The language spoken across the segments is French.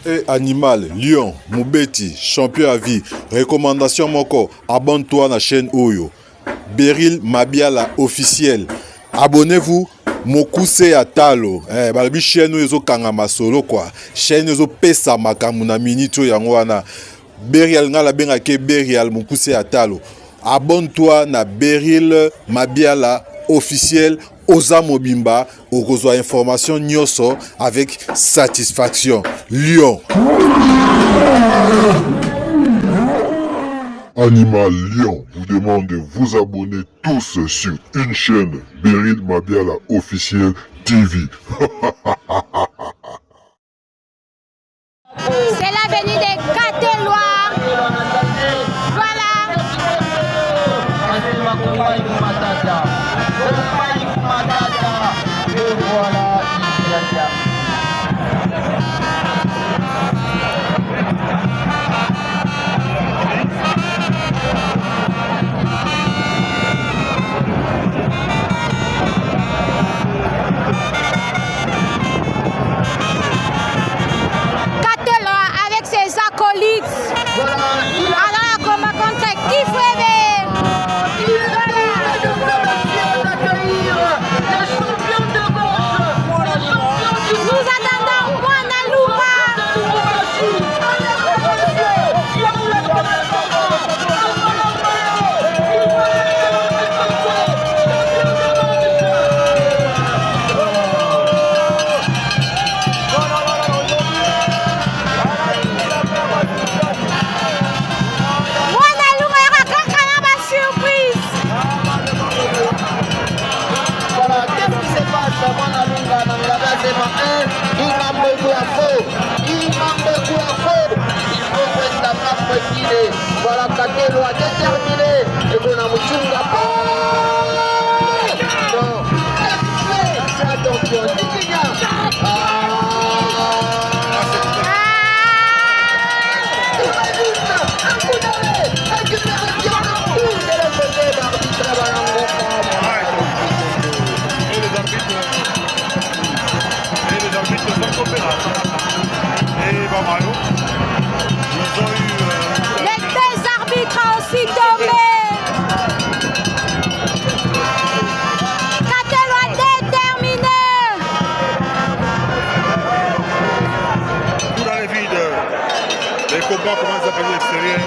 Et animal, lion, Moubeti, champion à vie. Recommandation moko, abonne-toi à la chaîne Oyo. Beryl Mabiala officiel. Abonnez-vous. Mokuse Atalo. Balabi chaîne Oyo kangama solo quoi. Chaîne Oyo pesa makamuna minito yangwana. Beryl nga la benga ke Beryl Mokuse Atalo. Abonne-toi na Beryl Mabiala officiel. Oza Mobimba, okozwa information nyoso avec satisfaction. Lion. Animal Lion vous demande de vous abonner tous sur une chaîne Beryl Mabiala officiel TV. C'est l'avenue des Catelois. Voilà. Catelois avec ses acolytes. Alors, comment contre qui nous attendons Guanalupa. Guanalupa ira kakana ba surprise. Voilà, qu'est-ce qui se passe à Guanalupa dans la base 1? Il m'a beaucoup à faux. Il faut que ça marche qu'il voilà, Catelois déterminé. Et qu'on a Mouchunga. Non, fais attention, Nikiga. Les deux arbitres ont aussi tombé. Catelois déterminé. Tout dans les vides. Les combats commencent à passer à l'extérieur.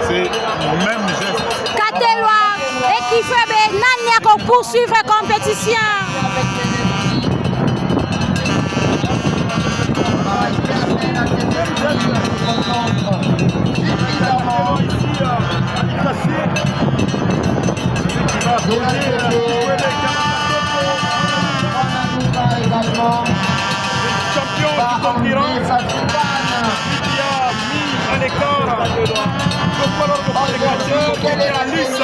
C'est le même geste. Catelois et qui fait Nania pour poursuivre la compétition. Champion du concurrent qui a mis à l'écart le color de qualification qui était en lice.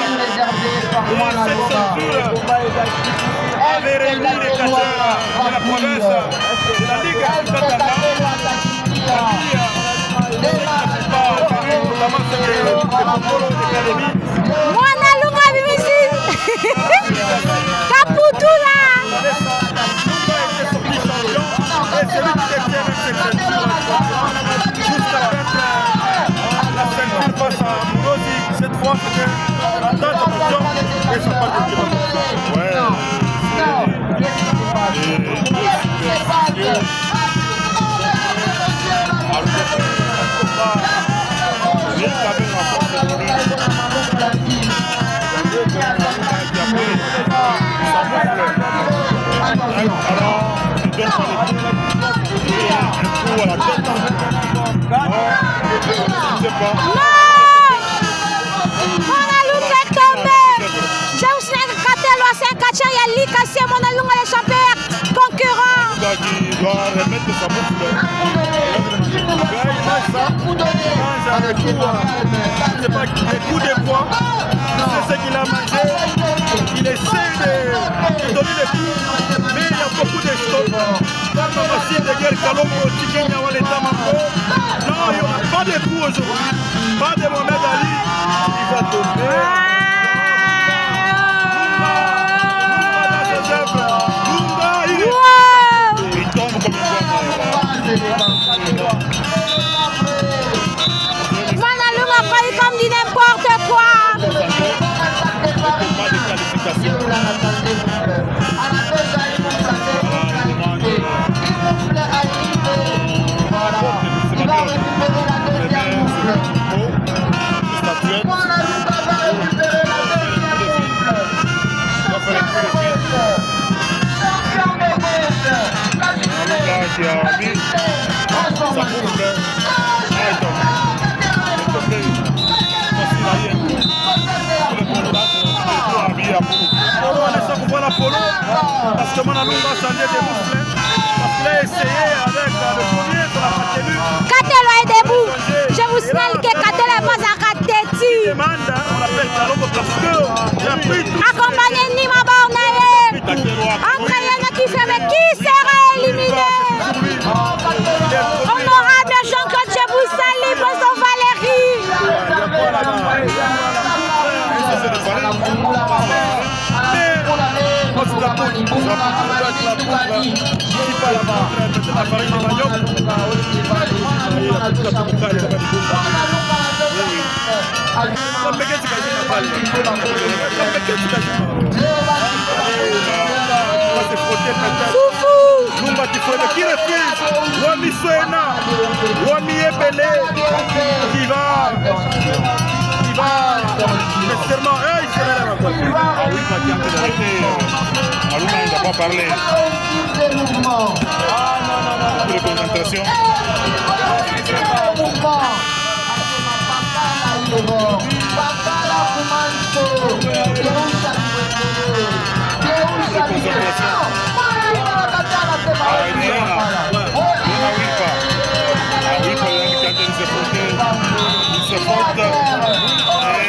Et cette ceinture avait réuni les catcheurs de la province de la Ligue Katanga. Guanalupa Bimisi. Kaputula. Et celui qui détient cette ceinture jusqu'à perdre la ceinture face à Mourosi, cette fois c'était la date d'option et ça pas de ouais. Catelois c'est pas des coups de poing, c'est ce qu'il a mangé. Il essaie de donner des coups, mais il y a beaucoup de stops. Comme la machine de guerre Kalombo, Tikenya Waleta Mambo. Non, il n'y aura pas de coups aujourd'hui. Pas de Mohamed Ali. Il va tomber. Il tombe comme Manalunga failli comme dit n'importe quoi. Parce que Manalunga a changé de muscles. Parce qu'il a essayé avec le premier sur la tenue. Katelo est debout. Je vous signale que Katelo est pas à Kateti. On l'appelle Kalombo parce qu'il a pris tout. Accompagné Nima Bornaye. Entraîneur qui fait mais qui sera éliminé. Honorable Jean-Claude Cheboussali, Boston Valérie. Qui refuse Wami Souena, Wami Ebele qui va nécessairement il se relève encore. Ah oui, Aluna il n'a pas parlé. Ah non, de concentration.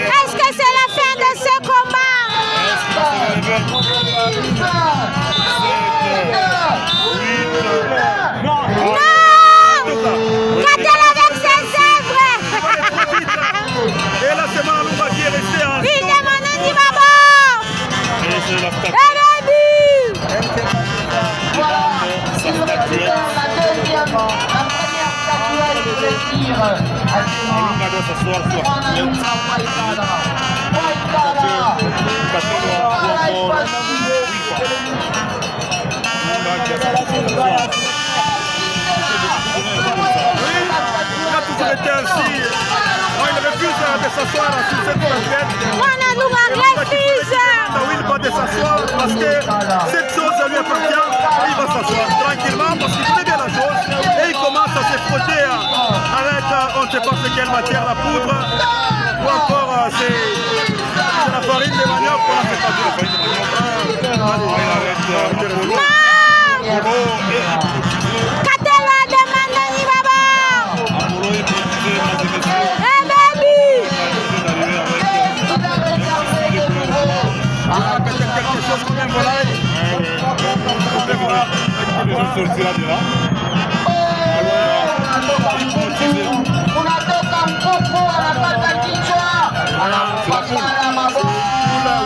Est-ce que c'est la fin de ce combat? Non! Katelo avec ses œuvres. Et là c'est Manalunga qui est resté en Il demande un Nimabo. Manalunga doit s'asseoir sur était ainsi. Il refuse de s'asseoir sur cette banquette. Manalunga refuse. Il va de s'asseoir parce que cette chose lui appartient. Il va s'asseoir tranquillement parce qu'il connaît bien la chose. Et il commence à se frotter avec on ne sait pas ce quelle matière, la poudre. Ou encore c'est la farine de manioc. On ne sait pas de la farine de manioc. Katelo demande un Nimabo. Quelque chose comme un volaille. On sortira de là.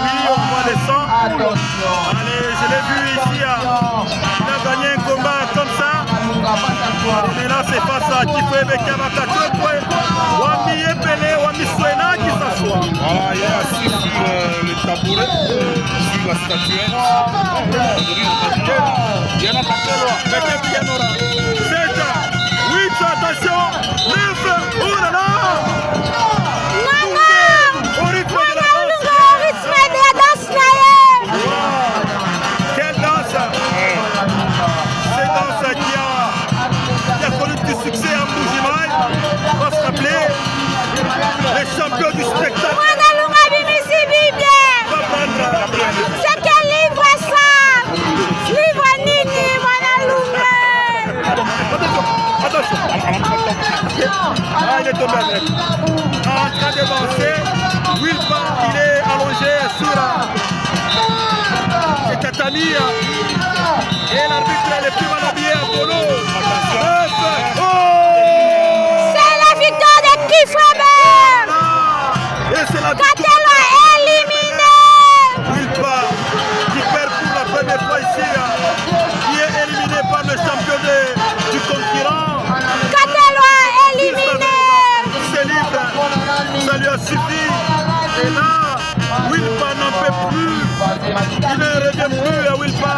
Oui, on voit les sangs. Allez, je l'ai vu ici. Il a gagné un combat comme ça. Mais là, c'est face à Kifwebe Kabakachokwe. Wami Ebele, Wami Souena qui s'assoit. Voilà, il est assis sur le tabouret, sur la statuette. Il y en a pas très loin. Mais qu'est-ce qu'il y en aura? 7, 8, attention, 9, oh là là! Au rythme de la danse. Quelle danse! Cette danse qui a connu du succès en Bougimaï. On va se rappeler les champions du spectacle. C'est quel livre ça? Livre Nini, Manalunga. Attention. Ah, il est tombé avec. Dia. Et l'arbitre est le plus mal habillé à Polo. C'est la victoire de Kifreber. Et c'est la Katelo est éliminé. Wilpa qui perd pour la première fois ici, qui est éliminé par le champion du concurrent. Katelo est éliminé. C'est libre, ça lui a suffi. Et là, Wilpa n'en peut plus. Il ne revient plus à Wilpa.